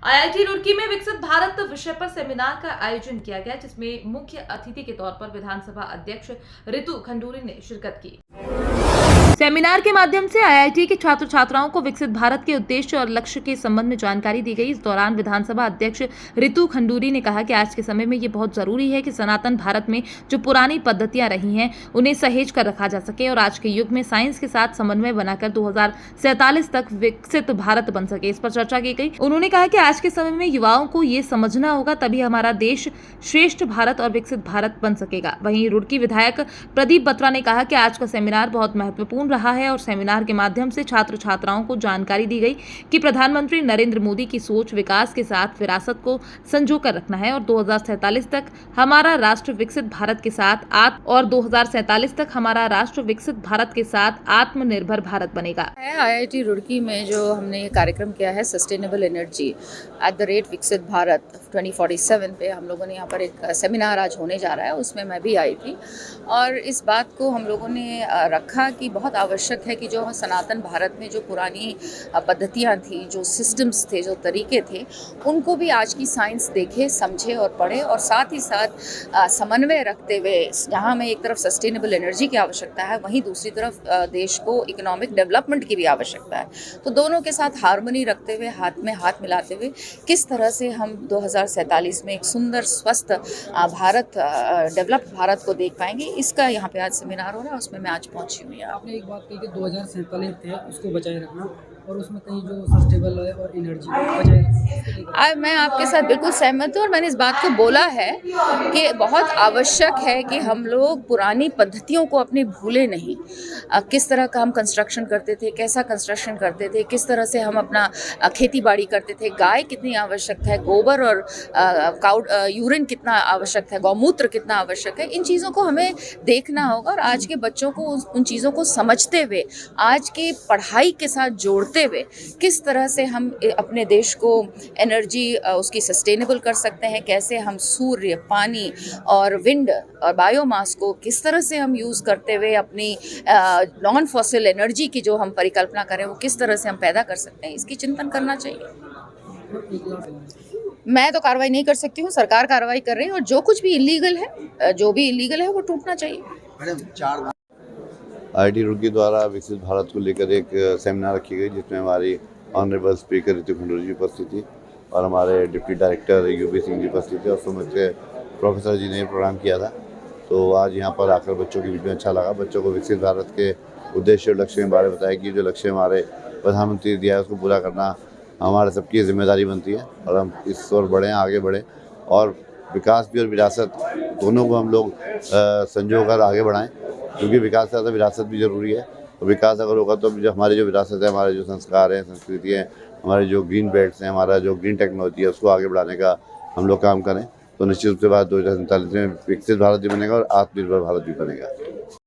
IIT Roorkee में विकसित भारत विषय पर सेमिनार का आयोजन किया गया, जिसमें मुख्य अतिथि के तौर पर विधानसभा अध्यक्ष रितु खंडूरी ने शिरकत की। सेमिनार के माध्यम से आईआईटी के छात्र छात्राओं को विकसित भारत के उद्देश्य और लक्ष्य के संबंध में जानकारी दी गई। इस दौरान विधानसभा अध्यक्ष रितु खंडूरी ने कहा कि आज के समय में ये बहुत जरूरी है कि सनातन भारत में जो पुरानी पद्धतियां रही हैं उन्हें सहेज कर रखा जा सके और आज के युग में साइंस के साथ समन्वय बनाकर 2047 तक विकसित भारत बन सके। इस पर चर्चा की गई। उन्होंने कहा कि आज के समय में युवाओं को ये समझना होगा, तभी हमारा देश श्रेष्ठ भारत और विकसित भारत बन सकेगा। वहीं रुड़की विधायक प्रदीप बत्रा ने कहा कि आज का सेमिनार बहुत महत्वपूर्ण रहा है और सेमिनार के माध्यम से छात्र छात्राओं को जानकारी दी गई कि प्रधानमंत्री नरेंद्र मोदी की सोच विकास के साथ विरासत को संजो कर रखना है और 2047 तक हमारा राष्ट्र विकसित भारत के साथ आत्मनिर्भर भारत बनेगा। आईआईटी रुड़की में जो हमने ये कार्यक्रम किया है सस्टेनेबल एनर्जी @ विकसित भारत 2047 पे हम लोगों ने यहाँ पर एक सेमिनार आज होने जा रहा है, उसमें मैं भी आई थी और इस बात को हम लोगों ने रखा कि बहुत आवश्यक है कि जो सनातन भारत में जो पुरानी पद्धतियाँ थी, जो सिस्टम्स थे, जो तरीके थे, उनको भी आज की साइंस देखे, समझे और पढ़े और साथ ही साथ समन्वय रखते हुए जहाँ हमें एक तरफ सस्टेनेबल एनर्जी की आवश्यकता है, वहीं दूसरी तरफ देश को इकोनॉमिक डेवलपमेंट की भी आवश्यकता है। तो दोनों के साथ हार्मनी रखते हुए, हाथ में हाथ मिलाते हुए किस तरह से हम 2047 में एक सुंदर स्वस्थ भारत, डेवलप्ड भारत को देख पाएंगे, इसका यहाँ पे आज सेमिनार हो रहा है, उसमें मैं आज पहुँची हुई। आपने एक बात कही कि 2047 है उसको बचाए रखना और उसमें कहीं जो सस्टेनेबल है और एनर्जी बचाए। मैं आपके साथ बिल्कुल सहमत हूँ और मैंने इस बात को बोला है कि बहुत आवश्यक है कि हम लोग पुरानी पद्धतियों को अपने भूले नहीं। किस तरह का हम कंस्ट्रक्शन करते थे, कैसा कंस्ट्रक्शन करते थे, किस तरह से हम अपना खेती बाड़ी करते थे, गाय कितनी आवश्यक है, गोबर और काउ यूरिन कितना आवश्यक है, गौमूत्र कितना आवश्यक है, इन चीज़ों को हमें देखना होगा और आज के बच्चों को उन चीज़ों को समझते हुए, आज की पढ़ाई के साथ जोड़ते हुए किस तरह से हम अपने देश को एनर्जी उसकी सस्टेनेबल कर सकते हैं, कैसे हम सूर्य, पानी और विंड और बायोमास को किस तरह से हम यूज़ करते हुए अपनी नॉन फॉसिल एनर्जी की जो हम परिकल्पना करें वो किस तरह से हम पैदा कर सकते हैं, इसकी चिंतन करना चाहिए। मैं तो कार्रवाई नहीं कर सकती हूँ, सरकार कार्रवाई कर रही है और जो कुछ भी इलीगल है वो टूटना चाहिए। आईआईटी रुड़की द्वारा विकसित भारत को लेकर एक सेमिनार रखी गई, जिसमें हमारी ऑनरेबल स्पीकर रितु खंडूरी जी उपस्थित थी और हमारे deputy director UV Singh ji उपस्थित थे और सुमित के प्रोफेसर जी ने प्रोग्राम किया था। तो आज यहाँ पर आकर बच्चों के बीच में अच्छा लगा। बच्चों को विकसित भारत के उद्देश्य और लक्ष्य के बारे में बताया कि जो लक्ष्य हमारे प्रधानमंत्री दिया है उसको पूरा करना हमारे सबकी जिम्मेदारी बनती है और हम इस ओर बढ़ें, आगे बढ़ें और विकास भी और विरासत दोनों को हम लोग संजो कर आगे बढ़ाएं, क्योंकि विकास से ज़्यादा विरासत भी ज़रूरी है। और विकास अगर होगा तो हमारी जो विरासत है, हमारे जो संस्कार हैं, संस्कृति है, हमारे जो ग्रीन बेल्ट्स हैं, हमारा जो ग्रीन टेक्नोलॉजी है, उसको आगे बढ़ाने का हम लोग काम करें तो निश्चित रूप से बात 2047 में विकसित भारत भी बनेगा और आत्मनिर्भर भारत भी बनेगा।